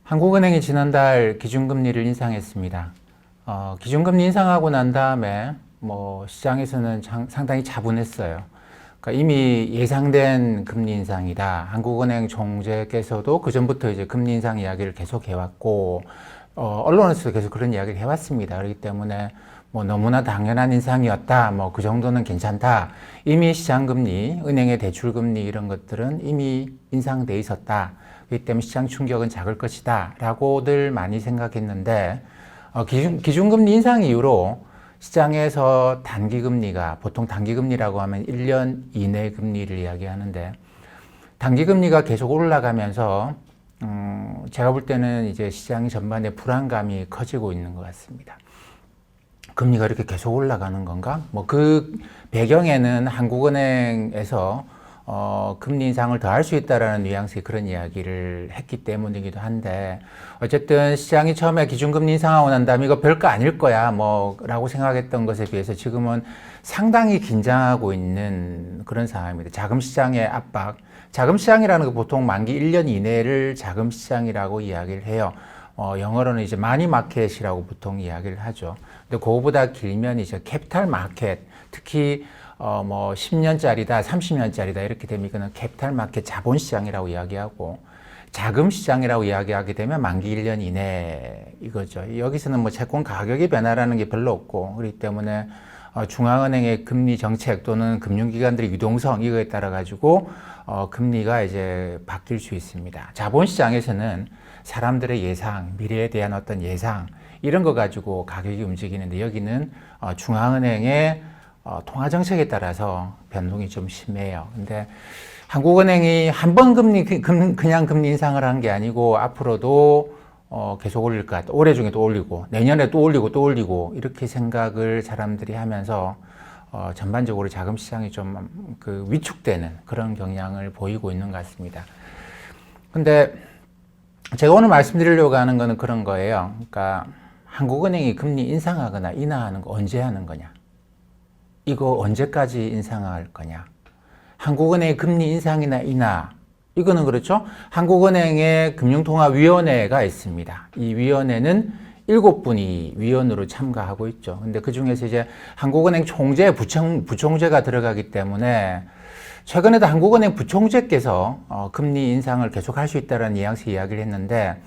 한국은행이 지난달 기준금리를 인상했습니다. 기준금리 인상하고 난 다음에 시장에서는 상당히 차분했어요. 그러니까 이미 예상된 금리 인상이다. 한국은행 총재께서도 그 전부터 이제 금리 인상 이야기를 계속 해왔고, 언론에서도 계속 그런 이야기를 해왔습니다. 그렇기 때문에 너무나 당연한 인상이었다. 그 정도는 괜찮다. 이미 시장금리, 은행의 대출금리 이런 것들은 이미 인상돼 있었다. 그렇기 때문에 시장 충격은 작을 것이다. 라고들 많이 생각했는데, 기준금리 인상 이후로 시장에서 단기금리가, 보통 단기금리라고 하면 1년 이내 금리를 이야기하는데, 단기금리가 계속 올라가면서, 제가 볼 때는 이제 시장 전반에 불안감이 커지고 있는 것 같습니다. 금리가 이렇게 계속 올라가는 건가? 그 배경에는 한국은행에서 금리 인상을 더 할 수 있다라는 뉘앙스의 그런 이야기를 했기 때문이기도 한데, 어쨌든 시장이 처음에 기준금리 인상하고 난 다음에 이거 별거 아닐 거야, 라고 생각했던 것에 비해서 지금은 상당히 긴장하고 있는 그런 상황입니다. 자금시장의 압박. 자금시장이라는 거 보통 만기 1년 이내를 자금시장이라고 이야기를 해요. 영어로는 이제 마니 마켓이라고 보통 이야기를 하죠. 근데 그거보다 길면 이제 캐피탈 마켓, 특히 10년짜리다, 30년짜리다 이렇게 되면 이거는 캐피탈 마켓 자본시장이라고 이야기하고, 자금시장이라고 이야기하게 되면 만기 1년 이내 이거죠. 여기서는 채권 가격의 변화라는 게 별로 없고, 그렇기 때문에 중앙은행의 금리 정책 또는 금융기관들의 유동성 이거에 따라 가지고 금리가 이제 바뀔 수 있습니다. 자본시장에서는 사람들의 예상, 미래에 대한 어떤 예상 이런 거 가지고 가격이 움직이는데, 여기는 중앙은행의 통화정책에 따라서 변동이 좀 심해요. 근데 한국은행이 한 번 그냥 금리 인상을 한 게 아니고 앞으로도 계속 올릴 것 같다. 올해 중에 또 올리고 내년에 또 올리고 또 올리고 이렇게 생각을 사람들이 하면서 전반적으로 자금시장이 좀 위축되는 그런 경향을 보이고 있는 것 같습니다. 근데 제가 오늘 말씀드리려고 하는 거는 그런 거예요. 그러니까 한국은행이 금리 인상하거나 인하하는 거 언제 하는 거냐? 이거 언제까지 인상할 거냐? 한국은행의 금리 인상이나 인하, 이거는 그렇죠. 한국은행의 금융통화위원회가 있습니다. 이 위원회는 7분이 위원으로 참가하고 있죠. 근데 그 중에서 이제 한국은행 총재, 부총재가 들어가기 때문에 최근에도 한국은행 부총재께서 금리 인상을 계속 할 수 있다는 뉘앙스 이야기를 했는데,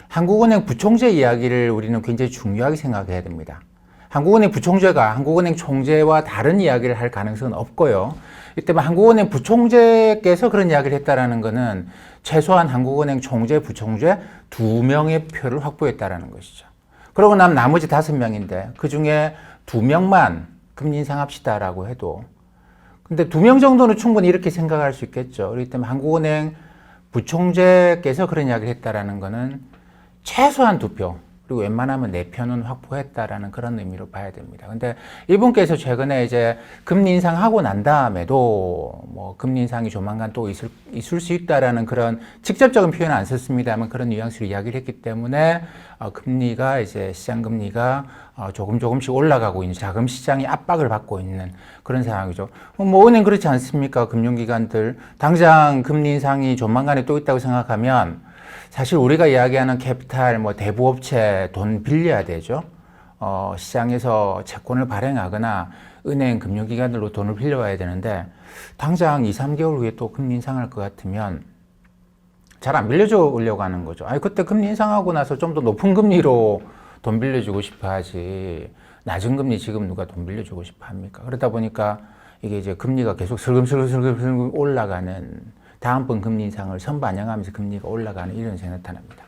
한국은행 부총재 이야기를 우리는 굉장히 중요하게 생각해야 됩니다. 한국은행 부총재가 한국은행 총재와 다른 이야기를 할 가능성은 없고요. 이 때문에 한국은행 부총재께서 그런 이야기를 했다라는 것은 최소한 한국은행 총재, 부총재 2명의 표를 확보했다라는 것이죠. 그러고 나면 나머지 5명인데 그 중에 2명만 금리 인상합시다라고 해도, 근데 2명 정도는 충분히 이렇게 생각할 수 있겠죠. 그렇기 때문에 한국은행 부총재께서 그런 이야기를 했다라는 것은 최소한 2표, 그리고 웬만하면 4표는 확보했다라는 그런 의미로 봐야 됩니다. 근데 이분께서 최근에 이제 금리 인상하고 난 다음에도 금리 인상이 조만간 또 있을 수 있다라는 그런 직접적인 표현은 안 썼습니다만 그런 뉘앙스로 이야기를 했기 때문에 금리가 이제 시장금리가 조금씩 올라가고 있는, 자금시장이 압박을 받고 있는 그런 상황이죠. 은행 그렇지 않습니까? 금융기관들 당장 금리 인상이 조만간에 또 있다고 생각하면 사실 우리가 이야기하는 캐피탈, 대부업체 돈 빌려야 되죠. 시장에서 채권을 발행하거나 은행, 금융기관들로 돈을 빌려와야 되는데, 당장 2, 3개월 후에 또 금리 인상할 것 같으면 잘 안 빌려주려고 하는 거죠. 그때 금리 인상하고 나서 좀 더 높은 금리로 돈 빌려주고 싶어 하지, 낮은 금리 지금 누가 돈 빌려주고 싶어 합니까? 그러다 보니까 이게 이제 금리가 계속 슬금슬금 올라가는, 다음번 금리 인상을 선반영하면서 금리가 올라가는 이런 현상이 나타납니다.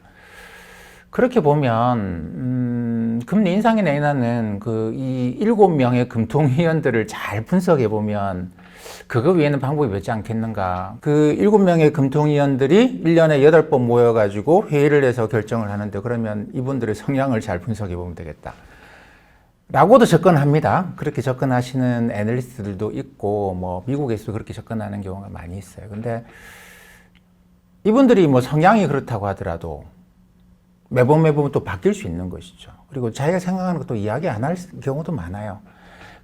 그렇게 보면 금리 인상이나 인하는 이 7명의 금통위원들을 잘 분석해 보면 그거 외에는 방법이 없지 않겠는가. 그 7명의 금통위원들이 1년에 8번 모여가지고 회의를 해서 결정을 하는데, 그러면 이분들의 성향을 잘 분석해 보면 되겠다 라고도 접근합니다. 그렇게 접근하시는 애널리스트들도 있고, 미국에서도 그렇게 접근하는 경우가 많이 있어요. 근데 이분들이 성향이 그렇다고 하더라도 매번 또 바뀔 수 있는 것이죠. 그리고 자기가 생각하는 것도 이야기 안 할 경우도 많아요.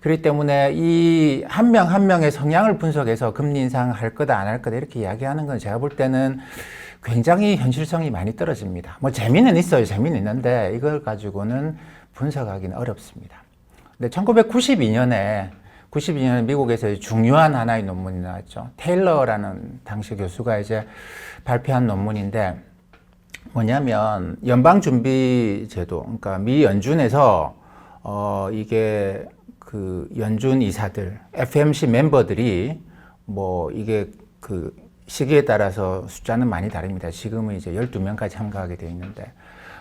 그렇기 때문에 이 한 명 한 명의 성향을 분석해서 금리 인상할 거다 안 할 거다 이렇게 이야기하는 건 제가 볼 때는 굉장히 현실성이 많이 떨어집니다. 뭐 재미는 있어요. 재미는 있는데 이걸 가지고는 분석하기는 어렵습니다. 근데 1992년에 미국에서 중요한 하나의 논문이 나왔죠. 테일러라는 당시 교수가 이제 발표한 논문인데 뭐냐면 연방준비제도, 그러니까 미 연준에서 이게 그 연준 이사들, FMC 멤버들이 뭐 이게 그 시기에 따라서 숫자는 많이 다릅니다. 지금은 이제 12명까지 참가하게 되어 있는데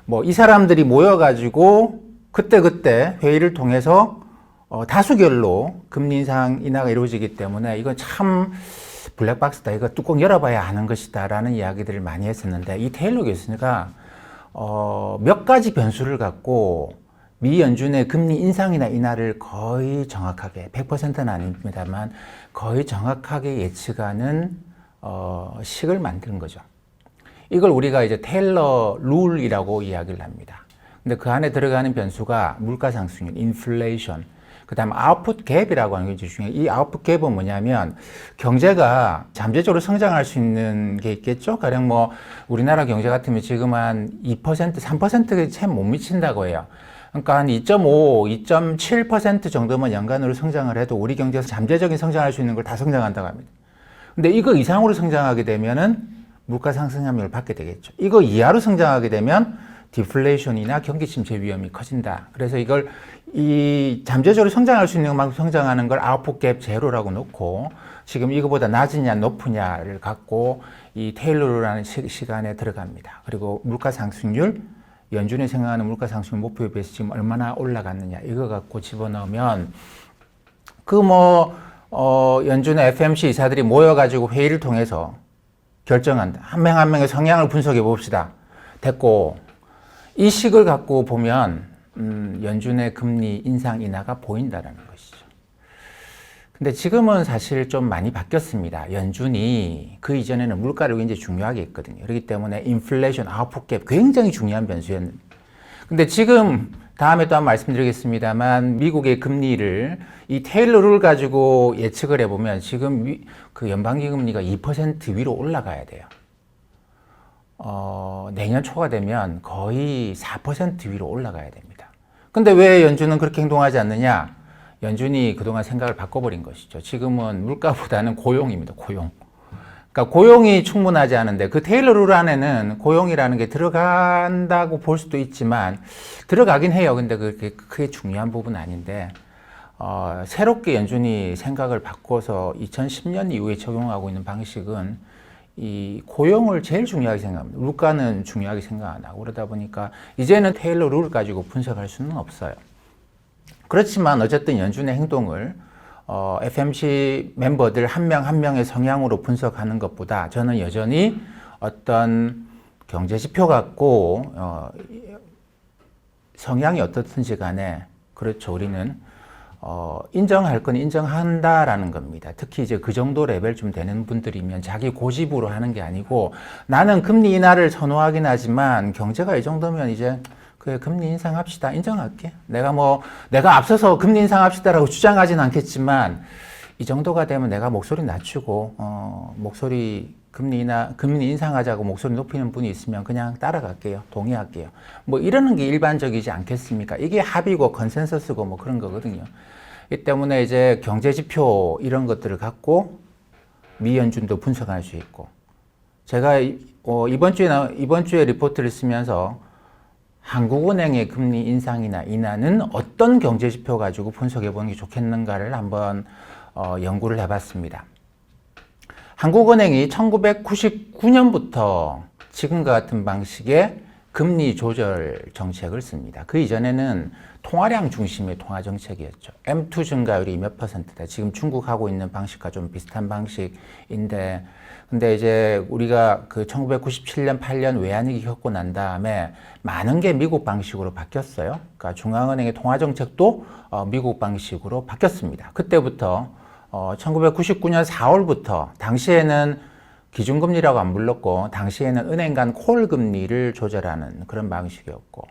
뭐 이 사람들이 모여가지고 그때 회의를 통해서 다수결로 금리 인상 인하가 이루어지기 때문에 이건 참 블랙박스다. 이거 뚜껑 열어봐야 아는 것이다. 라는 이야기들을 많이 했었는데 이 테일러 교수가 몇 가지 변수를 갖고 미 연준의 금리 인상이나 인하를 거의 정확하게 100%는 아닙니다만 거의 정확하게 예측하는 식을 만든 거죠. 이걸 우리가 이제 테일러 룰이라고 이야기를 합니다. 근데 그 안에 들어가는 변수가 물가 상승률, 인플레이션, 그 다음 아웃풋 갭이라고 하는 게 중요해요. 이 아웃풋 갭은 뭐냐면 경제가 잠재적으로 성장할 수 있는 게 있겠죠. 가령 뭐 우리나라 경제 같으면 지금 한 2%, 3%에 채 못 미친다고 해요. 그러니까 한 2.5, 2.7% 정도만 연간으로 성장을 해도 우리 경제에서 잠재적인 성장할 수 있는 걸 다 성장한다고 합니다. 근데 이거 이상으로 성장하게 되면은 물가 상승 압력을 받게 되겠죠. 이거 이하로 성장하게 되면 디플레이션이나 경기 침체 위험이 커진다. 그래서 이걸 이 잠재적으로 성장할 수 있는 만큼 성장하는 걸 아웃풋 갭 제로라고 놓고 지금 이거보다 낮으냐 높으냐를 갖고 이 테일러라는 시간에 들어갑니다. 그리고 물가 상승률, 연준이 생각하는 물가 상승률 목표에 비해서 지금 얼마나 올라갔느냐 이거 갖고 집어넣으면 연준의 FMC 이사들이 모여가지고 회의를 통해서 결정한다. 한 명 한 명의 성향을 분석해 봅시다. 됐고 이 식을 갖고 보면 연준의 금리 인상 인하가 보인다라는 것이죠. 근데 지금은 사실 좀 많이 바뀌었습니다. 연준이 그 이전에는 물가를 굉장히 중요하게 했거든요. 그렇기 때문에 인플레이션, 아웃풋 갭 굉장히 중요한 변수였는데 근데 지금 다음에 또 한번 말씀드리겠습니다만 미국의 금리를 이 테일러 룰 가지고 예측을 해보면 지금 그 연방기 금리가 2% 위로 올라가야 돼요. 내년 초가 되면 거의 4% 위로 올라가야 됩니다. 근데 왜 연준은 그렇게 행동하지 않느냐? 연준이 그동안 생각을 바꿔버린 것이죠. 지금은 물가보다는 고용입니다. 고용. 그러니까 고용이 충분하지 않은데 그 테일러 룰 안에는 고용이라는 게 들어간다고 볼 수도 있지만 들어가긴 해요. 근데 그게 크게 중요한 부분은 아닌데 새롭게 연준이 생각을 바꿔서 2010년 이후에 적용하고 있는 방식은 이 고용을 제일 중요하게 생각합니다. 물가는 중요하게 생각 안 하고 그러다 보니까 이제는 테일러 룰을 가지고 분석할 수는 없어요. 그렇지만 어쨌든 연준의 행동을 FMC 멤버들 한 명 한 명의 성향으로 분석하는 것보다 저는 여전히 어떤 경제 지표 갖고 성향이 어떻든지 간에 그렇죠. 우리는 인정할 건 인정한다라는 겁니다. 특히 이제 그 정도 레벨쯤 되는 분들이면 자기 고집으로 하는 게 아니고 나는 금리 인하를 선호하긴 하지만 경제가 이 정도면 이제 그래 금리 인상합시다. 인정할게. 내가 앞서서 금리 인상합시다라고 주장하진 않겠지만 이 정도가 되면 내가 목소리 낮추고 금리 인상하자고 목소리 높이는 분이 있으면 그냥 따라갈게요. 동의할게요. 뭐 이러는 게 일반적이지 않겠습니까? 이게 합의고 컨센서스고 뭐 그런 거거든요. 이 때문에 이제 경제 지표 이런 것들을 갖고 미 연준도 분석할 수 있고 제가 이번 주에 리포트를 쓰면서 한국은행의 금리 인상이나 인하는 어떤 경제 지표 가지고 분석해 보는 게 좋겠는가를 한번 연구를 해봤습니다. 한국은행이 1999년부터 지금과 같은 방식의 금리 조절 정책을 씁니다. 그 이전에는 통화량 중심의 통화 정책이었죠. M2 증가율이 몇 %다. 지금 중국하고 있는 방식과 좀 비슷한 방식인데 근데 이제 우리가 그 1997년, 8년 외환위기 겪고 난 다음에 많은 게 미국 방식으로 바뀌었어요. 그러니까 중앙은행의 통화정책도 미국 방식으로 바뀌었습니다. 그때부터 1999년 4월부터 당시에는 기준금리라고 안 불렀고 당시에는 은행 간 콜 금리를 조절하는 그런 방식이었고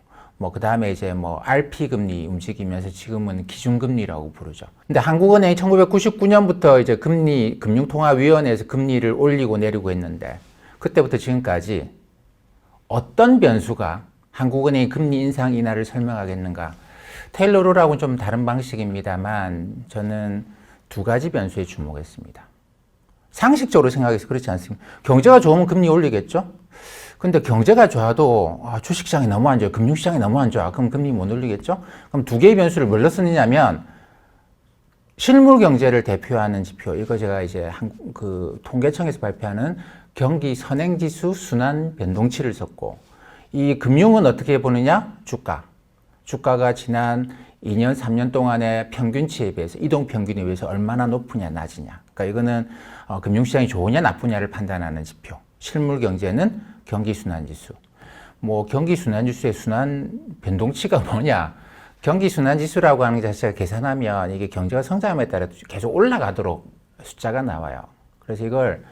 그 다음에 이제 RP 금리 움직이면서 지금은 기준금리라고 부르죠. 근데 한국은행이 1999년부터 이제 금융통화위원회에서 금리를 올리고 내리고 했는데 그때부터 지금까지 어떤 변수가 한국은행의 금리 인상 인하를 설명하겠는가? 테일러 룰하고는 좀 다른 방식입니다만 저는 두 가지 변수에 주목했습니다. 상식적으로 생각해서 그렇지 않습니까? 경제가 좋으면 금리 올리겠죠? 근데 경제가 좋아도 주식시장이 너무 안 좋아, 금융시장이 너무 안 좋아. 그럼 금리 못 올리겠죠? 그럼 두 개의 변수를 뭘로 쓰느냐면 실물 경제를 대표하는 지표, 이거 제가 이제 통계청에서 발표하는 경기 선행지수 순환 변동치를 썼고, 이 금융은 어떻게 보느냐? 주가가 지난 2년, 3년 동안의 평균치에 비해서, 이동 평균에 비해서 얼마나 높으냐, 낮으냐. 그러니까 이거는 금융시장이 좋으냐, 나쁘냐를 판단하는 지표. 실물 경제는 경기순환지수. 경기순환지수의 순환 변동치가 뭐냐? 경기순환지수라고 하는 것 자체가 계산하면 이게 경제가 성장함에 따라 계속 올라가도록 숫자가 나와요. 그래서 이걸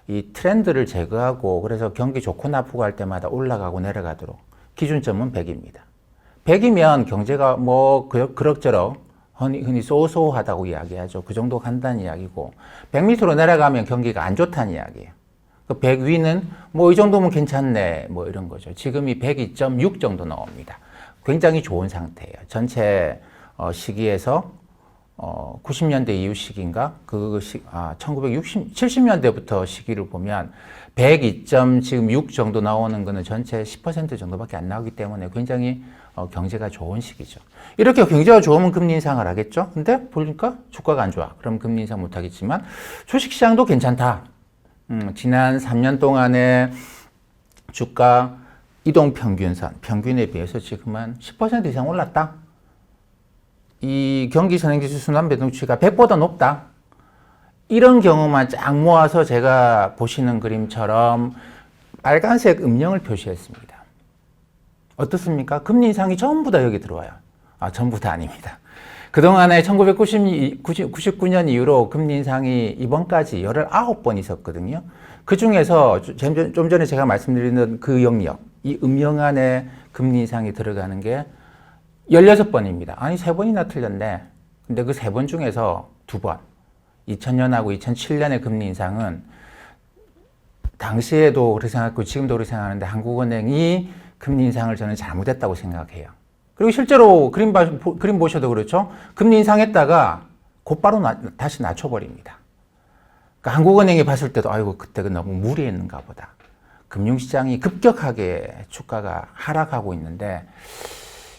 이 트렌드를 제거하고, 그래서 경기 좋고 나쁘고 할 때마다 올라가고 내려가도록 기준점은 100입니다. 100이면 경제가 그럭저럭 흔히 쏘쏘하다고 이야기하죠. 그 정도 간다는 이야기고, 100m로 내려가면 경기가 안 좋다는 이야기예요. 그 100 위는 이 정도면 괜찮네, 이런 거죠. 지금이 102.6 정도 나옵니다. 굉장히 좋은 상태예요. 전체 시기에서 90년대 이후 시기인가? 70년대부터 시기를 보면 102.6 정도 나오는 거는 전체 10% 정도밖에 안 나오기 때문에 굉장히 경제가 좋은 시기죠. 이렇게 경제가 좋으면 금리 인상을 하겠죠? 근데 보니까 주가가 안 좋아. 그럼 금리 인상 못 하겠지만 주식시장도 괜찮다. 지난 3년 동안의 주가 이동평균선, 평균에 비해서 지금 한 10% 이상 올랐다. 이 경기선행지수 순환변동치가 100보다 높다. 이런 경우만 쫙 모아서 제가 보시는 그림처럼 빨간색 음영을 표시했습니다. 어떻습니까? 금리 인상이 전부 다 여기 들어와요. 전부 다 아닙니다. 그동안에 1999년 이후로 금리 인상이 이번까지 19번 있었거든요. 그 중에서 좀 전에 제가 말씀드리는 그 영역, 이 음영 안에 금리 인상이 들어가는 게 16번입니다. 아니, 3번이나 틀렸네. 근데 그 3번 중에서 2번, 2000년하고 2007년의 금리 인상은 당시에도 그렇게 생각했고 지금도 그렇게 생각하는데 한국은행이 금리 인상을 저는 잘못했다고 생각해요. 그리고 실제로 그림 보셔도 그렇죠. 금리 인상했다가 곧바로 다시 낮춰버립니다. 그러니까 한국은행이 봤을 때도 아이고 그때가 너무 무리했는가 보다. 금융시장이 급격하게 주가가 하락하고 있는데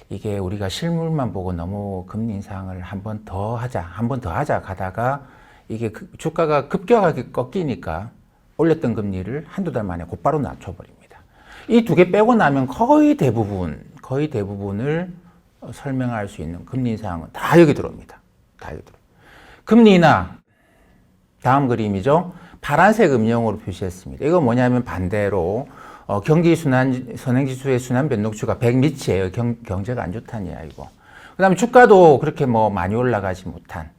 이게 우리가 실물만 보고 너무 금리 인상을 한 번 더 하자 가다가 이게 주가가 급격하게 꺾이니까 올렸던 금리를 한두 달 만에 곧바로 낮춰버립니다. 이 두 개 빼고 나면 거의 대부분을 설명할 수 있는 금리 인상은 다 여기 들어옵니다. 다 여기 들어옵니다. 금리 인하, 다음 그림이죠. 파란색 음영으로 표시했습니다. 이거 뭐냐면 반대로 경기선행지수의 순환변동치가 100 밑이에요. 경제가 안 좋다는 이야기고. 그 다음에 주가도 그렇게 많이 올라가지 못한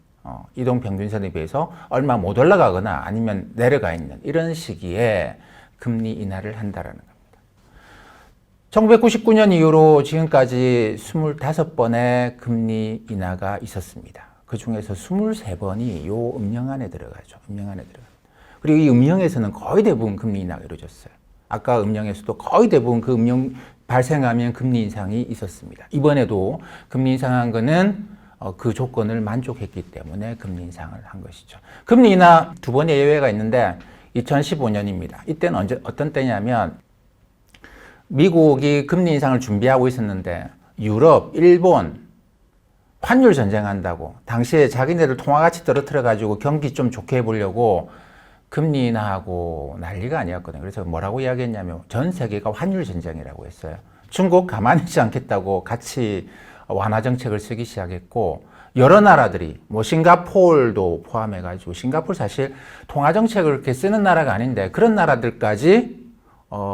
이동평균선에 비해서 얼마 못 올라가거나 아니면 내려가 있는 이런 시기에 금리 인하를 한다라는 겁니다. 1999년 이후로 지금까지 25번의 금리 인하가 있었습니다. 그 중에서 23번이 요 음영 안에 들어가죠. 음영 안에 들어갑니다. 그리고 이 음영에서는 거의 대부분 금리 인하가 이루어졌어요. 아까 음영에서도 거의 대부분 그 음영 발생하면 금리 인상이 있었습니다. 이번에도 금리 인상한 거는 그 조건을 만족했기 때문에 금리 인상을 한 것이죠. 금리 인하 두 번의 예외가 있는데 2015년입니다. 이때는 어떤 때냐면 미국이 금리 인상을 준비하고 있었는데 유럽, 일본 환율 전쟁한다고 당시에 자기네들 통화가치 떨어뜨려가지고 경기 좀 좋게 해보려고 금리 인하하고 난리가 아니었거든요. 그래서 뭐라고 이야기했냐면 전 세계가 환율 전쟁이라고 했어요. 중국 가만히 있지 않겠다고 같이 완화 정책을 쓰기 시작했고 여러 나라들이 싱가포르도 포함해가지고 싱가포르 사실 통화 정책을 그렇게 쓰는 나라가 아닌데 그런 나라들까지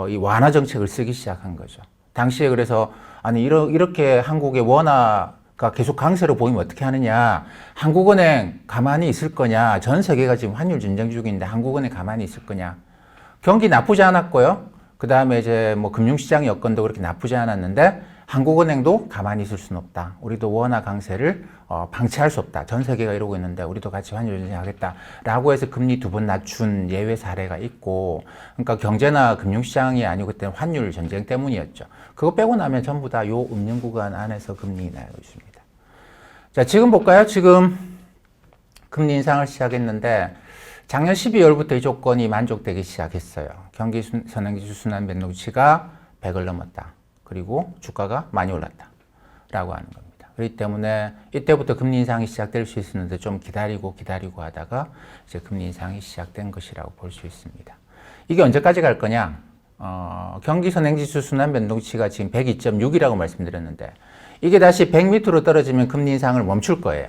이 완화 정책을 쓰기 시작한 거죠. 당시에 그래서 아니 이렇게 한국의 원화가 계속 강세로 보이면 어떻게 하느냐. 한국은행 가만히 있을 거냐. 전 세계가 지금 환율 전쟁 중인데 한국은행 가만히 있을 거냐. 경기 나쁘지 않았고요. 그 다음에 이제 금융시장 여건도 그렇게 나쁘지 않았는데 한국은행도 가만히 있을 수는 없다. 우리도 원화 강세를 방치할 수 없다. 전 세계가 이러고 있는데 우리도 같이 환율 조정하겠다라고 해서 금리 2번 낮춘 예외 사례가 있고, 그러니까 경제나 금융시장이 아니고 그때는 환율 전쟁 때문이었죠. 그거 빼고 나면 전부 다 요 음영 구간 안에서 금리 인하하고 있습니다. 자, 지금 볼까요? 지금 금리 인상을 시작했는데 작년 12월부터 이 조건이 만족되기 시작했어요. 경기 선행지수 순환 변동치가 100을 넘었다. 그리고 주가가 많이 올랐다. 라고 하는 겁니다. 그렇기 때문에 이때부터 금리 인상이 시작될 수 있었는데 좀 기다리고 하다가 이제 금리 인상이 시작된 것이라고 볼 수 있습니다. 이게 언제까지 갈 거냐? 경기 선행지수 순환 변동치가 지금 102.6이라고 말씀드렸는데 이게 다시 100 밑으로 떨어지면 금리 인상을 멈출 거예요.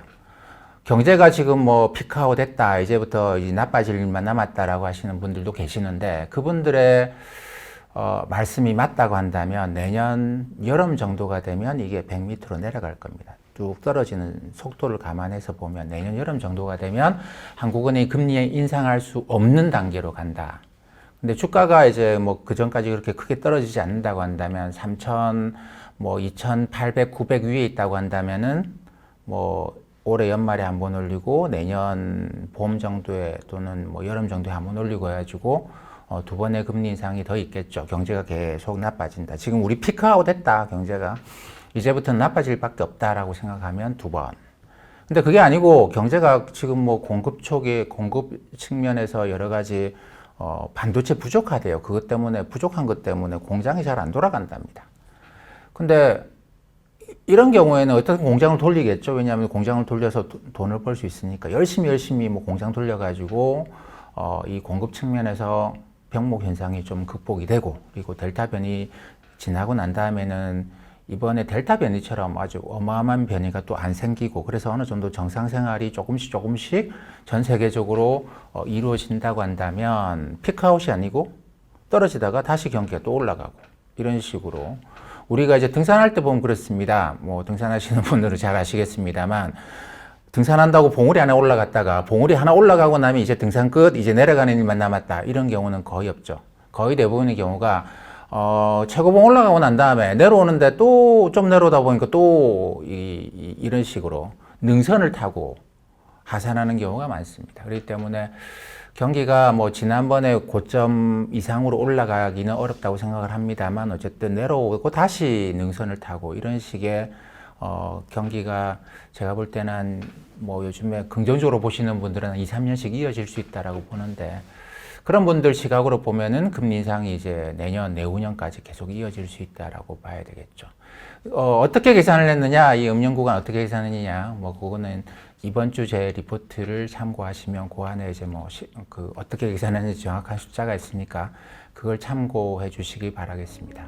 경제가 지금 뭐 피크아웃 됐다, 이제부터 이제 나빠질 일만 남았다라고 하시는 분들도 계시는데 그분들의 말씀이 맞다고 한다면 내년 여름 정도가 되면 이게 100 밑으로 내려갈 겁니다. 쭉 떨어지는 속도를 감안해서 보면 내년 여름 정도가 되면 한국은행이 금리 인상할 수 없는 단계로 간다. 근데 주가가 이제 뭐 그 전까지 그렇게 크게 떨어지지 않는다고 한다면 3,000, 뭐 2,800, 900 위에 있다고 한다면은 뭐 올해 연말에 한번 올리고 내년 봄 정도에 또는 뭐 여름 정도에 한번 올리고 해가지고 두 번의 금리 인상이 더 있겠죠. 경제가 계속 나빠진다. 지금 우리 피크아웃 했다. 경제가 이제부터는 나빠질 밖에 없다라고 생각하면 두 번. 근데 그게 아니고 경제가 지금 뭐 공급 측면에서 여러 가지 반도체 부족하대요. 그것 때문에 부족한 것 때문에 공장이 잘 안 돌아간답니다. 근데 이런 경우에는 어떻게 공장을 돌리겠죠. 왜냐하면 공장을 돌려서 돈을 벌 수 있으니까 열심히 뭐 공장 돌려가지고 이 공급 측면에서 병목 현상이 좀 극복이 되고, 그리고 델타 변이 지나고 난 다음에는 이번에 델타 변이처럼 아주 어마어마한 변이가 또 안 생기고, 그래서 어느 정도 정상 생활이 조금씩 전 세계적으로 이루어진다고 한다면 피크아웃이 아니고 떨어지다가 다시 경기가 또 올라가고, 이런 식으로 우리가 이제 등산할 때 보면 그렇습니다. 뭐 등산하시는 분들은 잘 아시겠습니다만 등산한다고 봉우리 하나 올라갔다가 봉우리 하나 올라가고 나면 이제 등산 끝, 이제 내려가는 일만 남았다. 이런 경우는 거의 없죠. 거의 대부분의 경우가 최고봉 올라가고 난 다음에 내려오는데 또 좀 내려오다 보니까 또 이런 식으로 능선을 타고 하산하는 경우가 많습니다. 그렇기 때문에 경기가 뭐 지난번에 고점 이상으로 올라가기는 어렵다고 생각을 합니다만 어쨌든 내려오고 다시 능선을 타고 이런 식의 경기가 제가 볼 때는 뭐 요즘에 긍정적으로 보시는 분들은 2, 3년씩 이어질 수 있다라고 보는데, 그런 분들 시각으로 보면은 금리 인상이 이제 내년, 내후년까지 계속 이어질 수 있다라고 봐야 되겠죠. 어떻게 계산을 했느냐, 이 음영 구간 어떻게 계산했느냐, 뭐 그거는 이번 주 제 리포트를 참고하시면 그 안에 이제 뭐 어떻게 계산했는지 정확한 숫자가 있으니까 그걸 참고해 주시기 바라겠습니다.